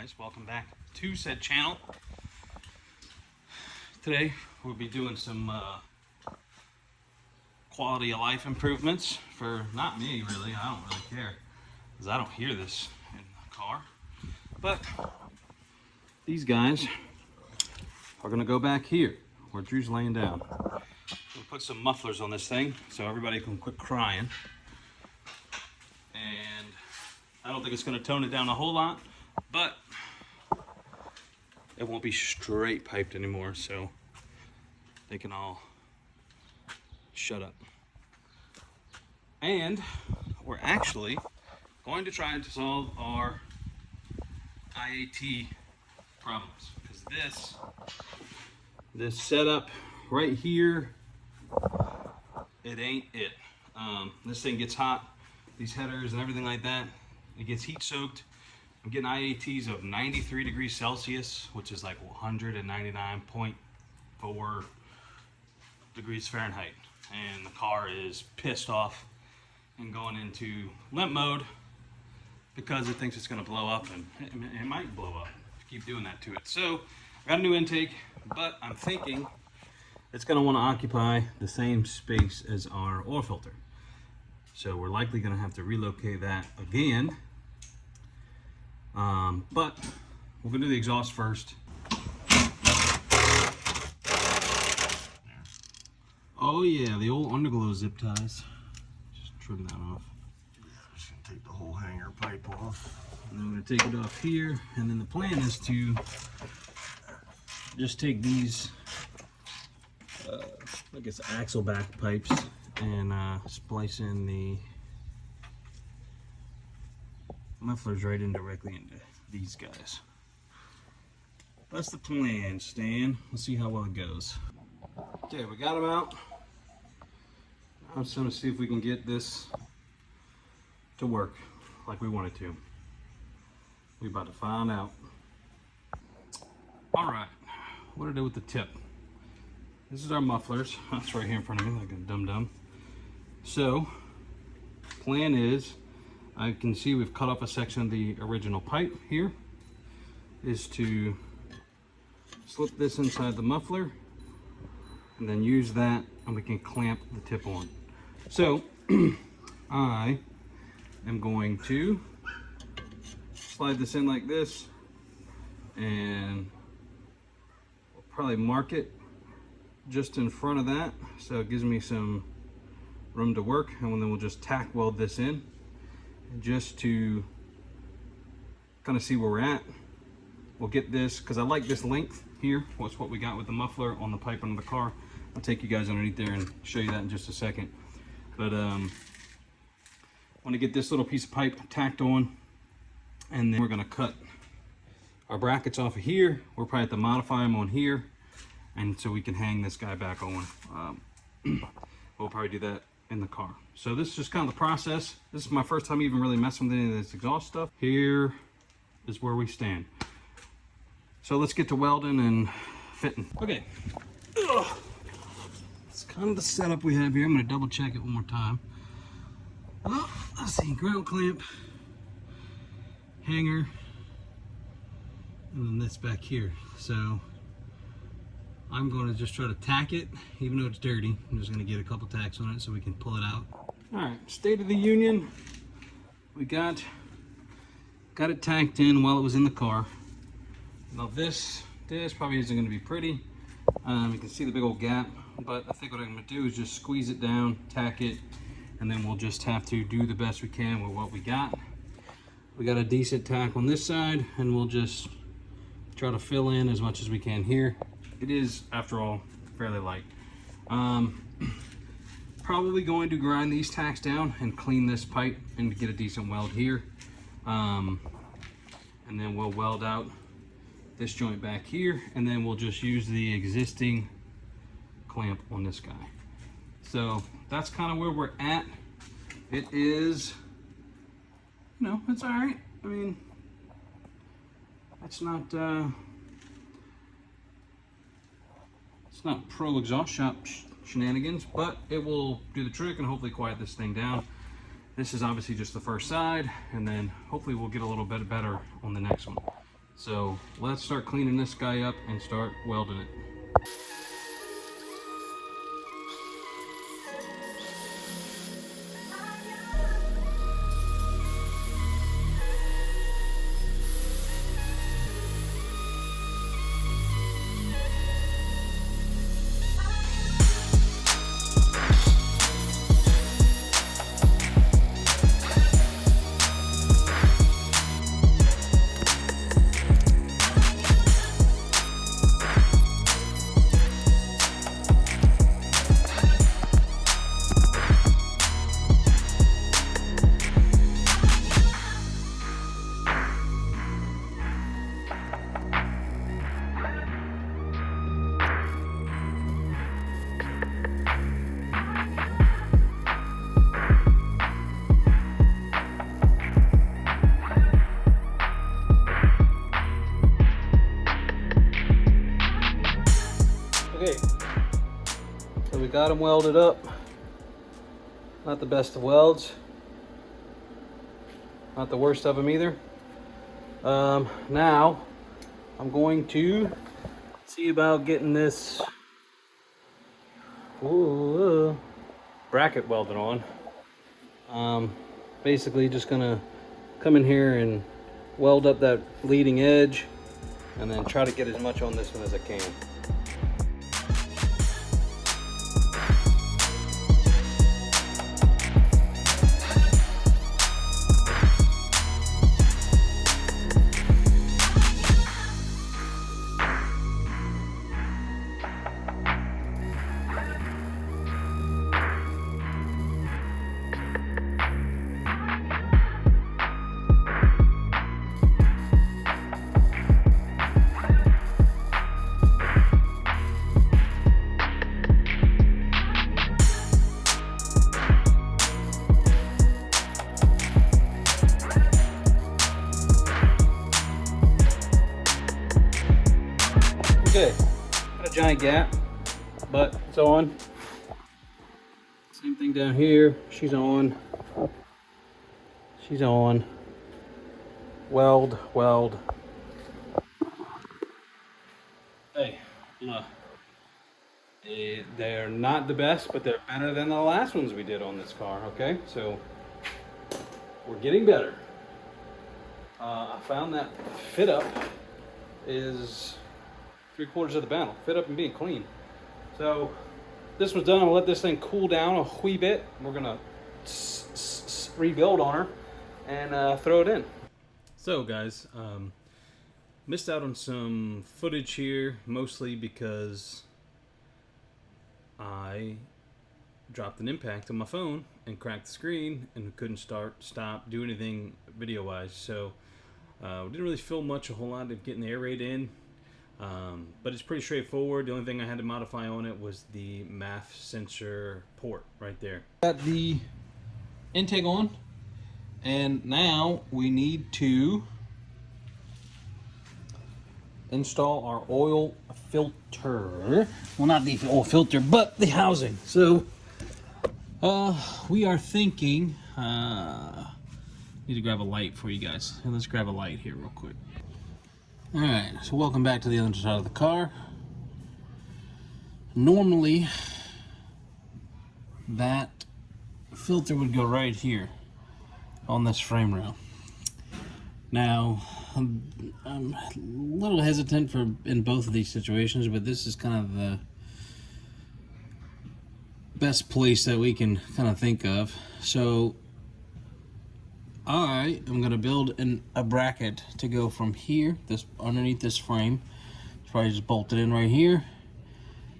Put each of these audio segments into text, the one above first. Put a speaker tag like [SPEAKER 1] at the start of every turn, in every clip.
[SPEAKER 1] guys, welcome back to said channel. Today we'll be doing some quality of life improvements for not me really. I don't really care because I don't hear this in the car, but these guys are gonna go back here where Drew's laying down. We'll put some mufflers on this thing so everybody can quit crying, and I don't think it's gonna tone it down a whole lot, but it won't be straight piped anymore, so they can all shut up. And we're actually going to try to solve our IAT problems, because this setup right here, it ain't it. This thing gets hot, these headers and everything like that, it gets heat soaked. I'm getting IATs of 93 degrees Celsius, which is like 199.4 degrees Fahrenheit. And the car is pissed off and going into limp mode because it thinks it's gonna blow up, and it might blow up if you keep doing that to it. So I got a new intake, but I'm thinking it's gonna wanna occupy the same space as our oil filter. So we're likely gonna have to relocate that again. But we're gonna do the exhaust first. Oh yeah, the old underglow zip ties. Just trim that off.
[SPEAKER 2] Yeah, I'm just gonna take the whole hanger pipe off.
[SPEAKER 1] And then we're gonna take it off here. And then the plan is to just take these, I guess axle back pipes, and splice in the mufflers right in directly into these guys. That's the plan, Stan. Let's see how well it goes. Okay, we got them out. I'm just gonna see if we can get this to work like we want it to. We're about to find out. All right, what to do with the tip? This is our mufflers. That's right here in front of me, like a dum-dum. So, plan is, I can see we've cut off a section of the original pipe here, is to slip this inside the muffler and then use that, and we can clamp the tip on. So I am going to slide this in like this, and we'll probably mark it just in front of that so it gives me some room to work, and then we'll just tack weld this in just to kind of see where we're at. We'll get this, because I like this length here. What's what we got with the muffler on the pipe under the car. I'll take you guys underneath there and show you that in just a second. But want to get this little piece of pipe tacked on, and then we're going to cut our brackets off of here. We'll probably have to modify them on here, and so we can hang this guy back on. We'll probably do that in the car. So this is just kind of the process. This is my first time even really messing with any of this exhaust stuff. Here is where we stand. So let's get to welding and fitting. Okay. Ugh. It's kind of the setup we have here. I'm going to double check it one more time. Well, let's see, ground clamp, hanger, and then this back here. So I'm going to just try to tack it, even though it's dirty. I'm just going to get a couple tacks on it so we can pull it out. All right, state of the union. We got it tacked in while it was in the car. Now this probably isn't going to be pretty. You can see the big old gap, but I think what I'm going to do is just squeeze it down, tack it, and then we'll just have to do the best we can with what we got. We got a decent tack on this side, and we'll just try to fill in as much as we can here. It is, after all, fairly light. Probably going to grind these tacks down and clean this pipe and get a decent weld here. And then we'll weld out this joint back here, and then we'll just use the existing clamp on this guy. So that's kind of where we're at. It is, you know, it's all right. I mean, that's not it's not pro exhaust shop shenanigans, but it will do the trick and hopefully quiet this thing down. This is obviously just the first side, and then hopefully we'll get a little bit better on the next one. So let's start cleaning this guy up and start welding it. Okay, so we got them welded up. Not the best of welds. Not the worst of them either. Now, I'm going to see about getting this bracket welded on. Basically just gonna come in here and weld up that leading edge and then try to get as much on this one as I can. Okay, got a giant gap, but it's on. Same thing down here, she's on. She's on. Weld, weld. Hey, look. They're not the best, but they're better than the last ones we did on this car, okay? So, we're getting better. I found that fit up is 3/4 of the battle. Fit up and being clean. So this was done. I'll let this thing cool down a wee bit. We're gonna rebuild on her and throw it in. So guys, missed out on some footage here, mostly because I dropped an impact on my phone and cracked the screen and couldn't stop, do anything video wise. So we didn't really film much, a whole lot of getting the AiRaid in. But it's pretty straightforward. The only thing I had to modify on it was the MAF sensor port right there. Got the intake on, and now we need to install our oil filter. Well, not the oil filter, but the housing. So we are thinking, need to grab a light for you guys. Let's grab a light here real quick. Alright, so welcome back to the other side of the car. Normally, that filter would go right here on this frame rail. Now, I'm a little hesitant in both of these situations, but this is kind of the best place that we can kind of think of. So, I am going to build a bracket to go from here, underneath this frame. So probably just bolt it in right here,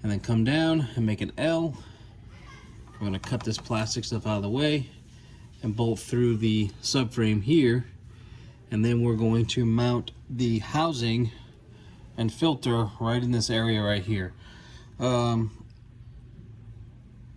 [SPEAKER 1] and then come down and make an L. We're going to cut this plastic stuff out of the way and bolt through the subframe here, and then we're going to mount the housing and filter right in this area right here. We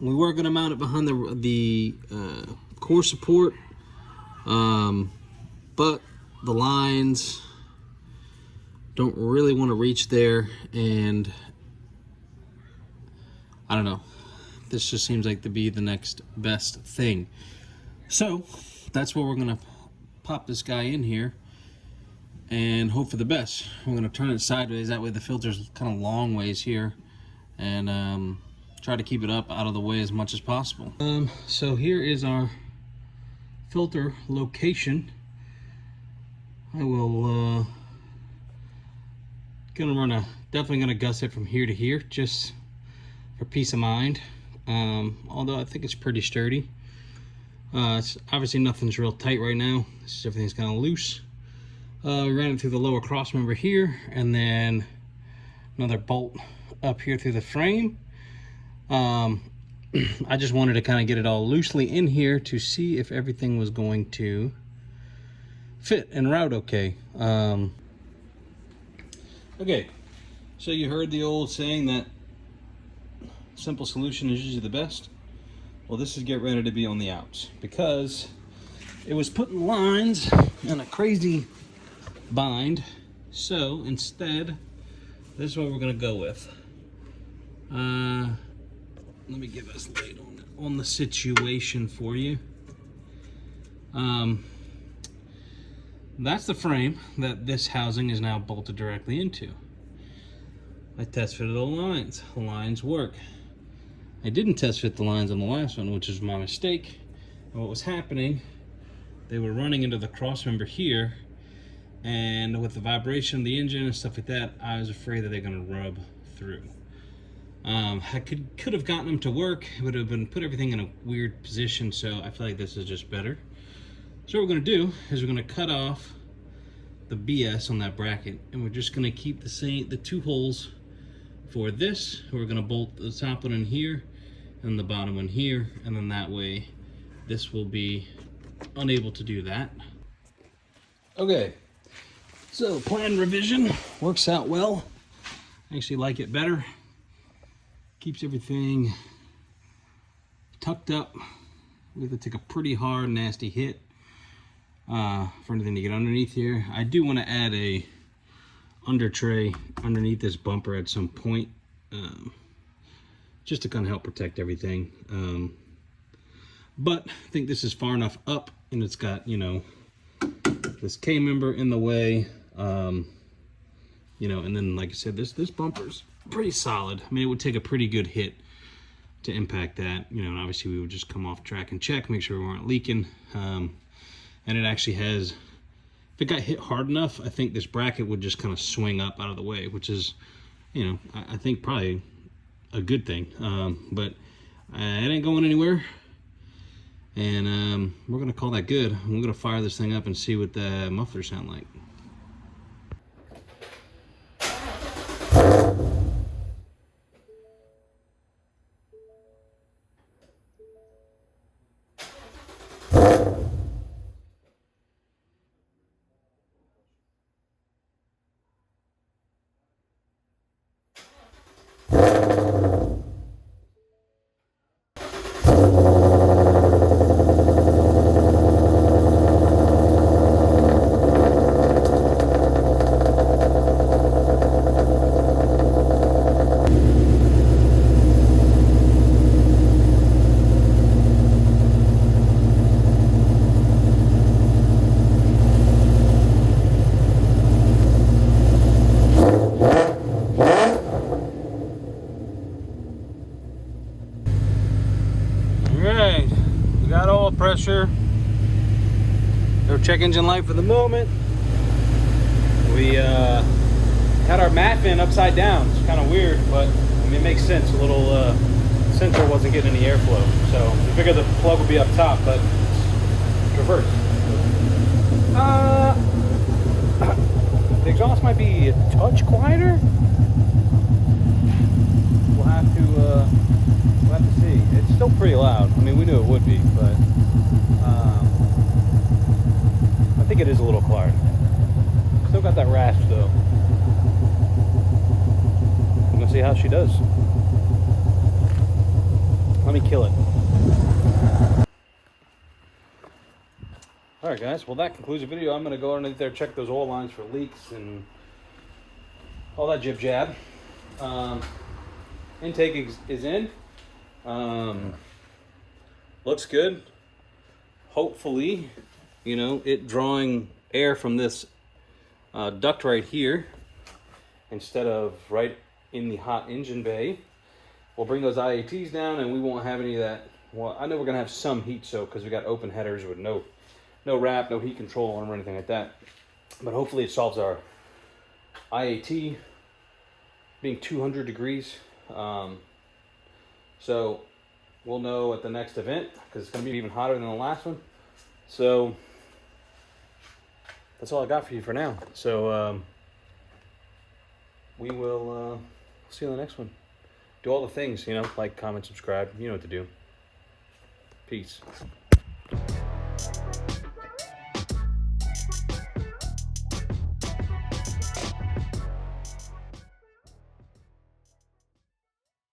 [SPEAKER 1] were going to mount it behind the core support. But the lines don't really want to reach there, and I don't know, this just seems like to be the next best thing. So that's where we're gonna pop this guy in here and hope for the best. I'm gonna turn it sideways, that way the filter's kind of long ways here, and try to keep it up out of the way as much as possible. So here is our filter location. I will definitely gonna gusset from here to here just for peace of mind. Although I think it's pretty sturdy. It's obviously nothing's real tight right now. Everything's kind of loose. We ran it through the lower cross member here, and then another bolt up here through the frame. I just wanted to kind of get it all loosely in here to see if everything was going to fit and route okay. Okay, so you heard the old saying that simple solution is usually the best. Well, this is get ready to be on the outs, because it was putting lines in a crazy bind. So instead, this is what we're gonna go with. Let me give us light on the situation for you. That's the frame that this housing is now bolted directly into. I test fitted the lines. The lines work. I didn't test fit the lines on the last one, which is my mistake. And what was happening, they were running into the cross member here, and with the vibration of the engine and stuff like that, I was afraid that they're gonna rub through. I could have gotten them to work. It would have put everything in a weird position, so I feel like this is just better. So what we're gonna do is we're gonna cut off the BS on that bracket, and we're just gonna keep the two holes for this. We're gonna bolt the top one in here and the bottom one here, and then that way this will be unable to do that. Okay, so plan revision works out well. I actually like it better. Keeps everything tucked up. We have to take a pretty hard, nasty hit for anything to get underneath here. I do want to add a under tray underneath this bumper at some point, just to kind of help protect everything. But I think this is far enough up, and it's got, you know, this K member in the way, you know, and then like I said, this bumper's pretty solid. I mean, it would take a pretty good hit to impact that, you know, and obviously we would just come off track and check, make sure we weren't leaking. And it actually has, if it got hit hard enough, I think this bracket would just kind of swing up out of the way, which is, you know, I think probably a good thing. But it ain't going anywhere. And we're gonna call that good. I'm gonna fire this thing up and see what the mufflers sound like. Alright, we got oil pressure. No check engine light for the moment. We had our mat fin upside down. It's kind of weird, but I mean, it makes sense. A little sensor wasn't getting any airflow, so we figured the plug would be up top, but it's reversed. The exhaust might be a touch quieter. We'll have to see. It's still pretty loud. I mean, we knew it would be, but I think it is a little quieter. Still got that rasp though. I'm gonna see how she does. Let me kill it. Alright guys, well that concludes the video. I'm gonna go underneath there, check those oil lines for leaks and all that jib jab. Intake is in. Looks good. Hopefully, you know, it drawing air from this duct right here instead of right in the hot engine bay. We'll bring those IATs down and we won't have any of that. Well, I know we're gonna have some heat soak because we got open headers with no wrap, no heat control on them or anything like that. But hopefully it solves our IAT being 200 degrees. So we'll know at the next event because it's gonna be even hotter than the last one. So that's all I got for you for now. So we will see you on the next one. Do all the things, you know, like, comment, subscribe. You know what to do. Peace.